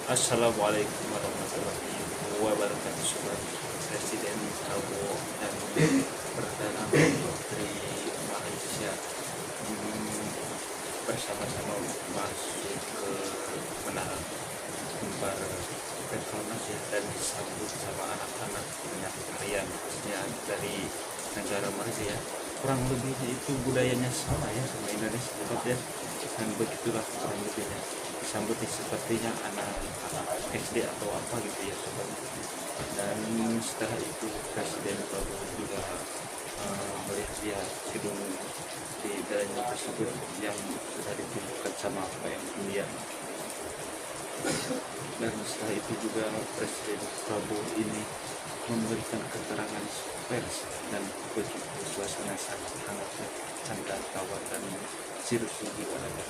Assalamualaikum warahmatullahi wabarakatuh. Sobat Presiden Prabowo dan Perdana Menteri Malaysia bersama-sama masuk ke menara kembar Petronas ya, dan disambut sama anak-anak banyak harian khususnya dari negara Malaysia ya. Kurang lebihnya itu budayanya sama ya sama Indonesia sobat ya, dan begitulah kurang lebihnya disambut sepertinya anak-anak SD atau apa gitu ya sobat. Dan setelah itu Presiden Prabowo juga melihat gedung di dalamnya tersebut yang sudah ditunjukkan sama PM India. Dan setelah itu juga Presiden Prabowo ini memberikan keterangan pers, dan begitu suasana sangat hangat, canda tawa dan serius juga ada.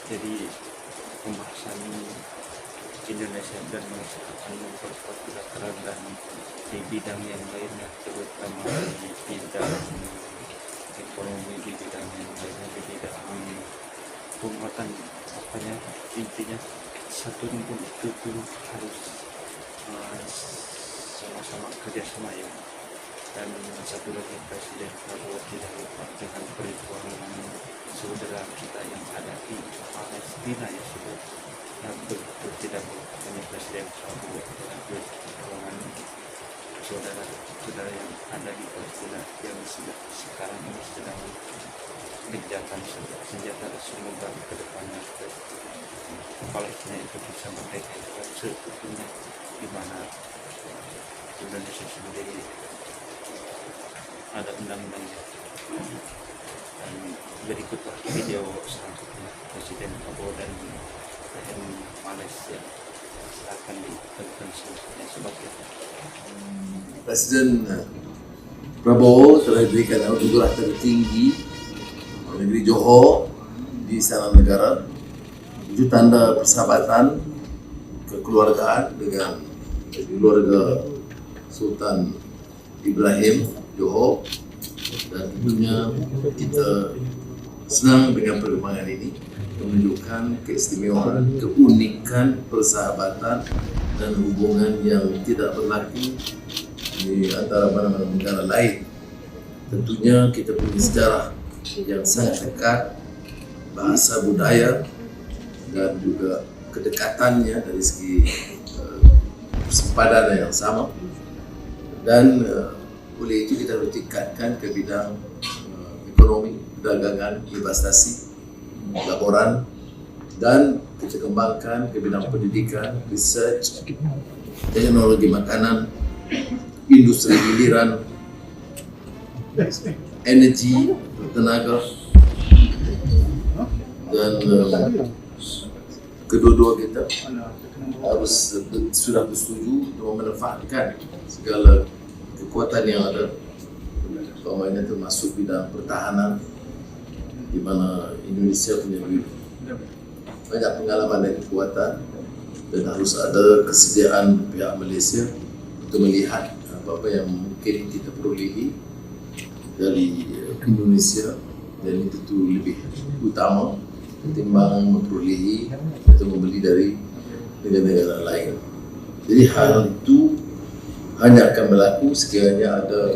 Jadi pembahasan Indonesia dan Malaysia akan memperkuat bilateral dan di bidang yang lainnya, terutama di bidang ekonomi, di bidang yang lainnya, di bidang penguatan apanya, intinya satu rumpun itu dulu harus sama-sama kerjasama ya. Dan satu lagi, Presiden Prabowo tidak lupa dengan perjuangan saudara kita yang ada di Palestina ya sudah. Yang begitu tidak lupa Presiden Prabowo dengan perjuangan saudara yang ada di Palestina yang sekarang ini sedang gencatan senjata. Semoga kedepannya Palestina itu bisa merdeka seutuhnya, di mana Indonesia sendiri ada undang-undangnya. Dan berikutlah video selanjutnya Presiden Prabowo dan PM Malaysia akan ditonton selanjutnya sebabnya. Presiden Prabowo telah diberikan anugerah tertinggi negeri Johor di Istana Negara, itu tanda persahabatan kekeluargaan dengan keluarga Sultan Ibrahim Johor. Dan tentunya kita senang dengan perkembangan ini, menunjukkan keistimewaan, keunikan persahabatan dan hubungan yang tidak berlaku di antara mana-mana negara lain. Tentunya kita punya sejarah yang sangat dekat, bahasa budaya dan juga kedekatannya dari segi persempadanan yang sama. Dan oleh itu kita harus tingkatkan ke bidang ekonomi, perdagangan, investasi, laporan, dan kita kembangkan ke bidang pendidikan, research, teknologi makanan, industri hiliran, energi, tenaga, dan kedua-dua kita harus sudah bersetuju untuk memanfaatkan segala kekuatan yang ada, umpamanya termasuk bidang pertahanan, di mana Indonesia punya banyak pengalaman dan kekuatan, dan harus ada kesediaan pihak Malaysia untuk melihat apa-apa yang mungkin kita perolehi dari Indonesia, dan itu lebih utama ketimbang memperolehi atau membeli dari negara-negara lain. Jadi hal itu hanya akan berlaku sekiranya ada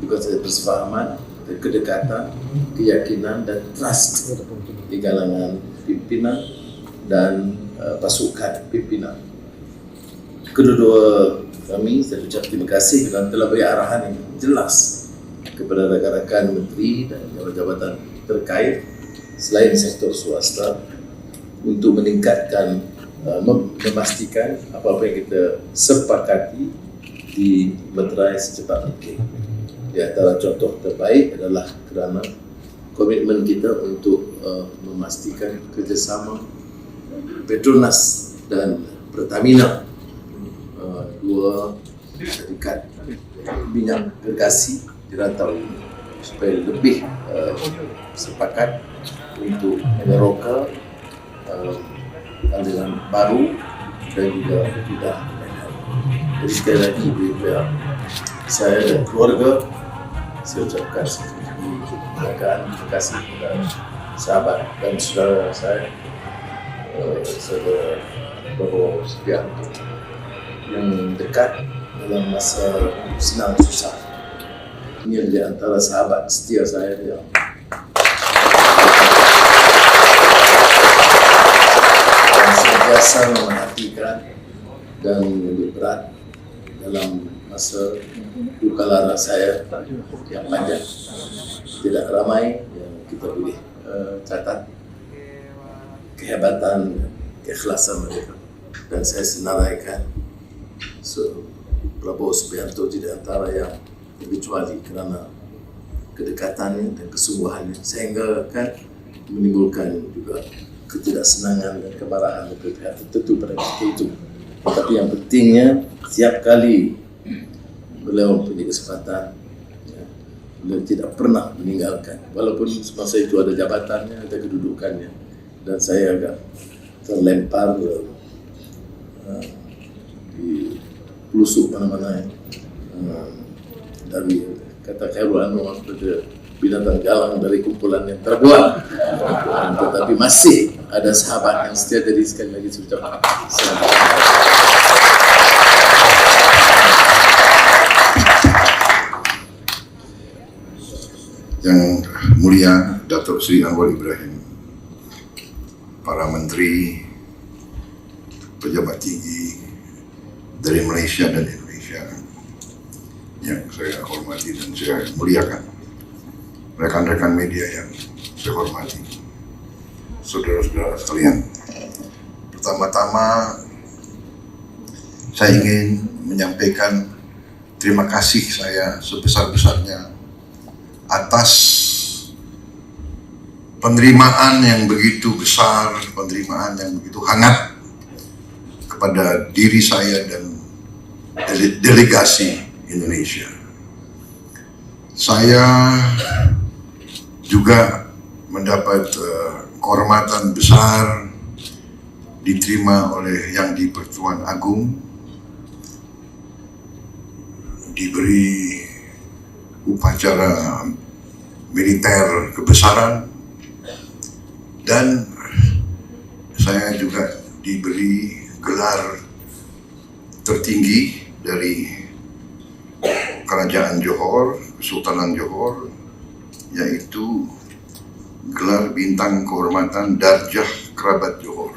bukan saja persefahaman, kedekatan, keyakinan dan trust di kalangan pimpinan dan pasukan pimpinan. Kedua-dua kami, saya ucap terima kasih kerana telah beri arahan yang jelas kepada rakan-rakan menteri dan jabatan terkait selain sektor swasta untuk meningkatkan, memastikan apa-apa yang kita sepakati di meterai secepat mungkin. Di antara contoh terbaik adalah kerana komitmen kita untuk memastikan kerjasama Petronas dan Pertamina, dua syarikat minyak gergasi di rantau, supaya lebih sepakat untuk meneroka aliran baru dan juga tidak. Jadi sekali lagi pihak saya dan keluarga, saya ucapkan terima kasih kepada sahabat dan saudara saya saudara Prabowo Subianto yang dekat dalam masa senang susah. Ini di antara sahabat setia saya yang sentiasa memperhatikan dan lebih berat dalam masa duka lara saya yang panjang. Tidak ramai yang kita boleh catat kehebatan dan keikhlasan mereka, dan saya senaraikan Prabowo Subianto di antara yang terkecuali karena kedekatannya dan kesungguhannya, sehingga kan menimbulkan juga ketidaksenangan dan kemarahan dari pihak tertentu pada ketika itu. Tapi yang pentingnya setiap kali beliau mempunyai kesempatan, ya, beliau tidak pernah meninggalkan, walaupun semasa itu ada jabatannya, ada kedudukannya, dan saya agak terlempar di pelusuk mana-mana dari kata Khairul Anwar pada binatang galang dari kumpulan yang terbuat. Tetapi masih ada sahabat yang setia. Jadi sekali lagi saya ucapkan Yang Mulia Datuk Seri Anwar Ibrahim, para menteri, pejabat tinggi dari Malaysia dan Indonesia yang saya hormati dan saya muliakan, rekan-rekan media yang saya hormati, saudara-saudara sekalian. Pertama-tama saya ingin menyampaikan terima kasih saya sebesar-besarnya atas penerimaan yang begitu besar, penerimaan yang begitu hangat kepada diri saya dan delegasi Indonesia. Saya juga mendapat kehormatan besar diterima oleh Yang di-Pertuan Agong, diberi upacara militer kebesaran, dan saya juga diberi gelar tertinggi dari Kerajaan Johor, Kesultanan Johor, yaitu gelar bintang kehormatan Darjah Kerabat Johor.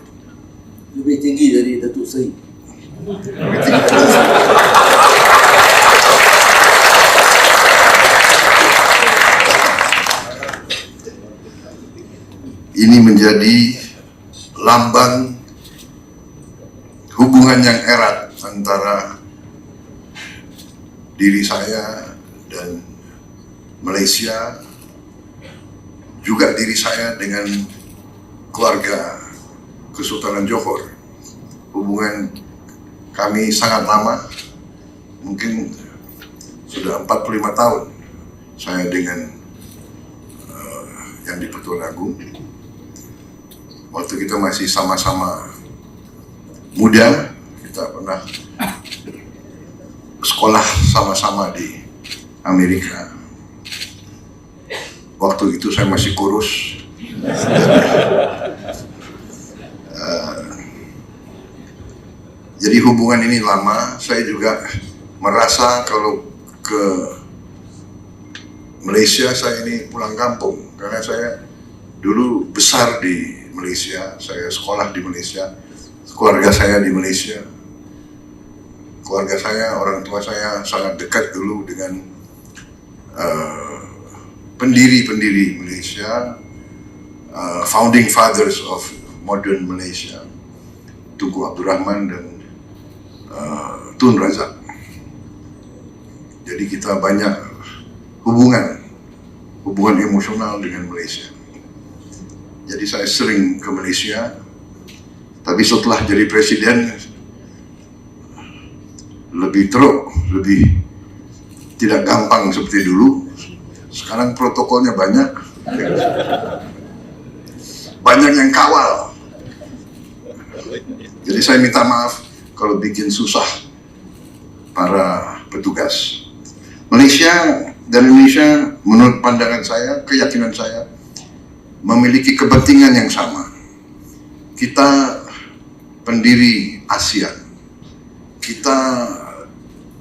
lebih tinggi dari Datuk Seri. Ini menjadi lambang hubungan yang erat antara diri saya dan Malaysia, juga diri saya dengan keluarga Kesultanan Johor. Hubungan kami sangat lama, mungkin sudah 45 tahun saya dengan Yang di-Pertuan Agong. Waktu kita masih sama-sama muda, kita pernah sekolah sama-sama di Amerika. Waktu itu saya masih kurus. Jadi hubungan ini lama. Saya juga merasa kalau ke Malaysia saya ini pulang kampung, karena saya dulu besar di Malaysia, saya sekolah di Malaysia, keluarga saya di Malaysia. Keluarga saya, orang tua saya sangat dekat dulu dengan pendiri-pendiri Malaysia, founding fathers of modern Malaysia, Tunku Abdul Rahman dan Tun Razak. Jadi kita banyak hubungan emosional dengan Malaysia. Jadi saya sering ke Malaysia, tapi setelah jadi presiden lebih teruk, lebih tidak gampang seperti dulu. Sekarang protokolnya banyak yang kawal. Jadi saya minta maaf kalau bikin susah para petugas. Malaysia dan Indonesia menurut pandangan saya, keyakinan saya, memiliki kepentingan yang sama, kita pendiri ASEAN, kita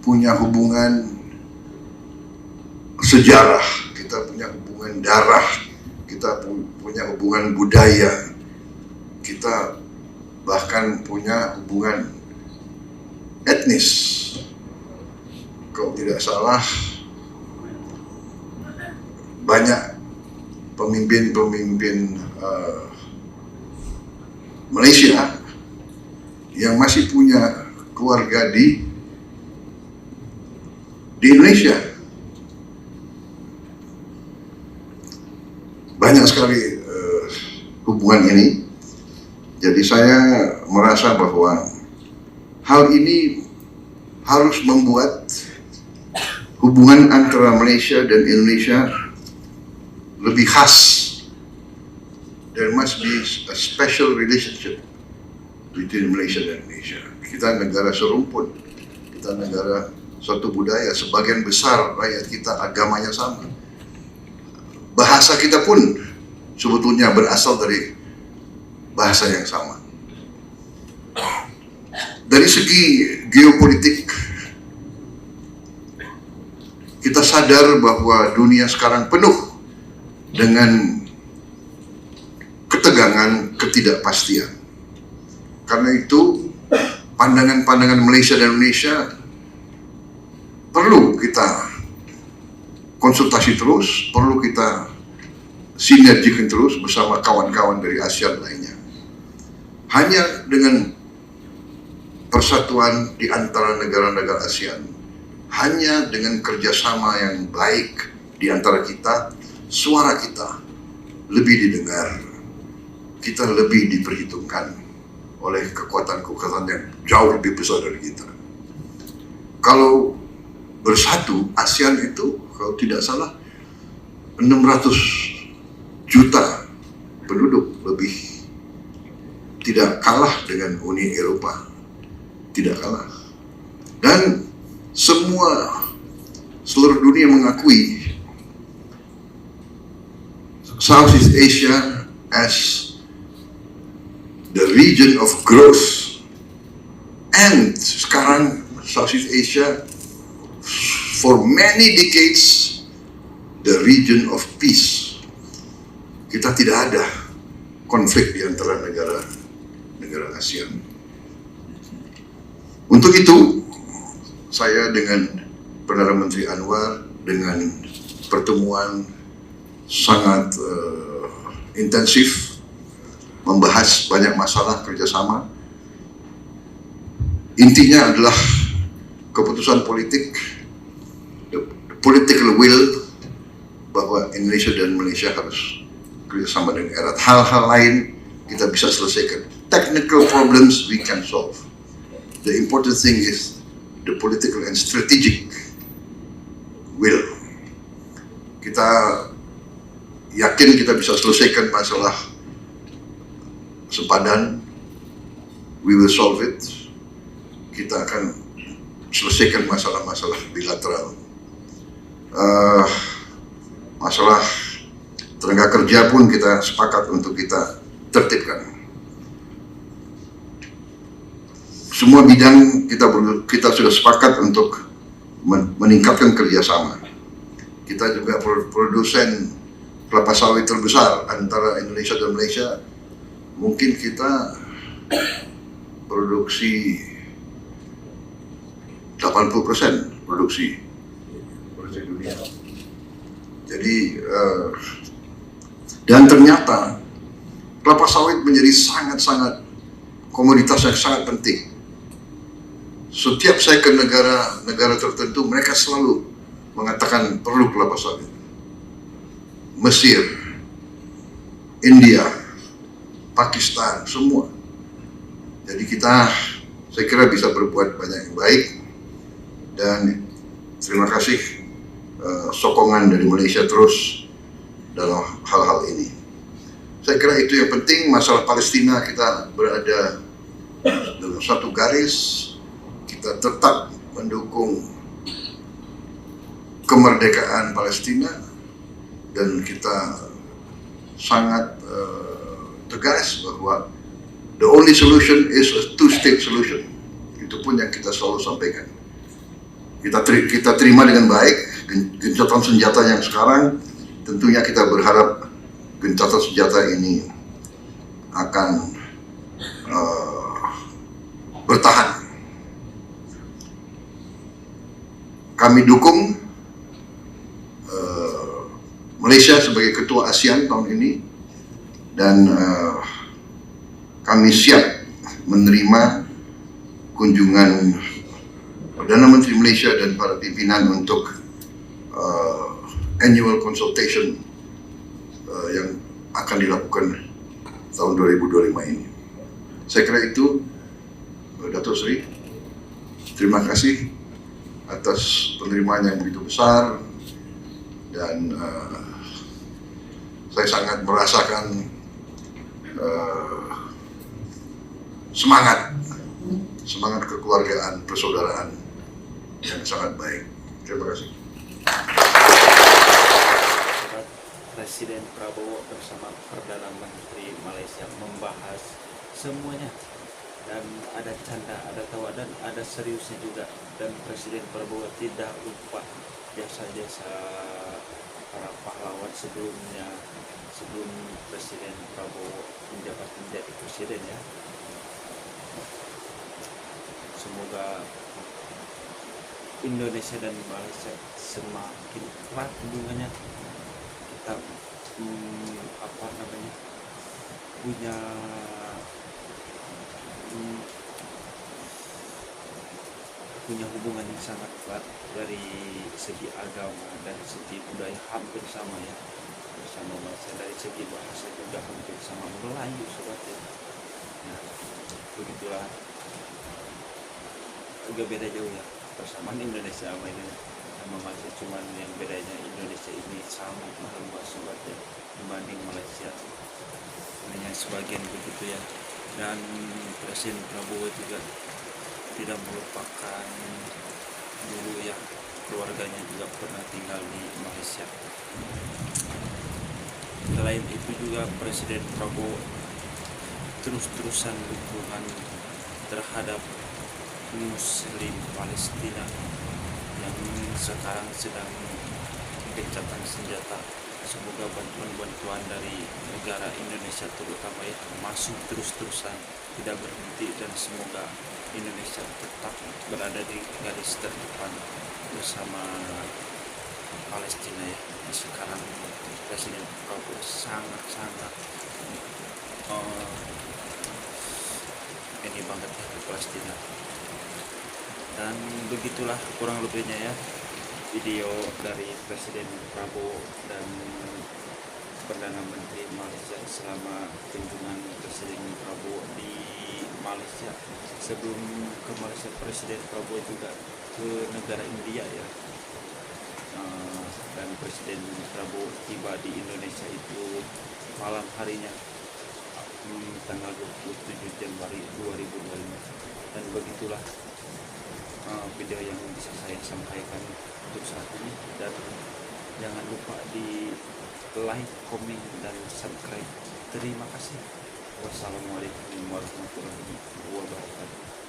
punya hubungan sejarah, kita punya hubungan darah, kita punya hubungan budaya, kita bahkan punya hubungan etnis. Kalau tidak salah, banyak pemimpin-pemimpin Malaysia yang masih punya keluarga di Indonesia. Banyak sekali hubungan ini. Jadi saya merasa bahwa hal ini harus membuat hubungan antara Malaysia dan Indonesia lebih khas. There must be a special relationship between Malaysia dan Indonesia. Kita negara serumpun, kita negara suatu budaya, sebagian besar rakyat kita agamanya sama. Bahasa kita pun sebetulnya berasal dari bahasa yang sama. Dari segi geopolitik, kita sadar bahwa dunia sekarang penuh dengan ketegangan, ketidakpastian. Karena itu, pandangan-pandangan Malaysia dan Indonesia perlu kita konsultasi terus, perlu kita sinergikan terus bersama kawan-kawan dari ASEAN lainnya. Hanya dengan persatuan di antara negara-negara ASEAN, hanya dengan kerjasama yang baik di antara kita, suara kita lebih didengar, kita lebih diperhitungkan oleh kekuatan-kekuatan yang jauh lebih besar dari kita. Kalau bersatu, ASEAN itu kalau tidak salah 600 juta penduduk lebih, tidak kalah dengan Uni Eropa, tidak kalah. Dan seluruh dunia mengakui Southeast Asia as the region of growth, and sekarang Southeast Asia for many decades the region of peace. Kita tidak ada konflik di antara negara ASEAN. Untuk itu, saya dengan Perdana Menteri Anwar dengan pertemuan sangat intensif, membahas banyak masalah kerjasama. Intinya adalah keputusan politik, the political will, bahwa Indonesia dan Malaysia harus kerjasama dengan erat. Hal-hal lain kita bisa selesaikan. Technical problems we can solve. The important thing is the political and strategic will. Kita yakin kita bisa selesaikan masalah sepadan. We will solve it. Kita akan selesaikan masalah-masalah bilateral. Masalah tenaga kerja pun kita sepakat untuk kita tertibkan. Semua bidang kita sudah sepakat untuk meningkatkan kerjasama. Kita juga produsen kelapa sawit terbesar antara Indonesia dan Malaysia. Mungkin kita produksi 80% produksi dunia. Jadi dan ternyata kelapa sawit menjadi sangat-sangat komoditas yang sangat penting. Setiap saya ke negara tertentu, mereka selalu mengatakan perlu kelapa sawit. Mesir, India, Pakistan, semua. Jadi saya kira bisa berbuat banyak yang baik. Dan terima kasih sokongan dari Malaysia terus dalam hal-hal ini. Saya kira itu yang penting. Masalah Palestina, kita berada dalam satu garis. Kita tetap mendukung kemerdekaan Palestina, dan kita sangat tegas bahwa the only solution is a two-state solution. Itu pun yang kita selalu sampaikan. Kita terima dengan baik gencatan senjata yang sekarang. Tentunya kita berharap gencatan senjata ini akan bertahan. Kami dukung Malaysia sebagai ketua ASEAN tahun ini, dan kami siap menerima kunjungan Perdana Menteri Malaysia dan para pimpinan untuk annual consultation yang akan dilakukan tahun 2025 ini. Saya kira itu, Datuk Seri. Terima kasih atas penerimaan yang begitu besar, dan saya sangat merasakan semangat kekeluargaan, persaudaraan yang sangat baik. Terima kasih. Presiden Prabowo bersama Perdana Menteri Malaysia membahas semuanya, dan ada canda, ada tawa, dan ada seriusnya juga. Dan Presiden Prabowo tidak lupa jasa-jasa para pahlawan sebelumnya, sebelum Presiden Prabowo menjabat menjadi presiden ya. Semoga Indonesia dan Malaysia semakin erat hubungannya. Kita punya hubungan yang sangat erat dari segi agama dan segi budaya, hampir sama ya, bersama Malaysia. Dari segi bahasa juga hampir sama, Melayu sobat ya. Nah, begitulah, agak beda jauh ya persamaan Indonesia sama Malaysia, cuman yang bedanya Indonesia ini sangat luas sobat ya dibanding Malaysia, hanya sebagian begitu ya. Dan Presiden Prabowo juga tidak melupakan dulu ya, keluarganya juga pernah tinggal di Malaysia. Selain itu juga Presiden Prabowo terus-terusan dukungan terhadap Muslim Palestina yang sekarang sedang gencatan senjata. Semoga bantuan dari negara Indonesia terutama ya masuk terus-terusan, tidak berhenti, dan semoga Indonesia tetap berada di garis terdepan bersama Palestina ya. Sekarang Presiden Prabowo sangat ini banget ya di Palestina. Dan begitulah kurang lebihnya ya video dari Presiden Prabowo dan Perdana Menteri Malaysia selama kunjungan Presiden Prabowo di Malaysia. Sebelum ke Malaysia, Presiden Prabowo juga ke negara India ya. Dan Presiden Prabowo tiba di Indonesia itu malam harinya, tanggal 27 Januari 2025. Dan begitulah video yang bisa saya sampaikan untuk saat ini. Dan jangan lupa di like, komen, dan subscribe. Terima kasih. Wassalamualaikum warahmatullahi wabarakatuh.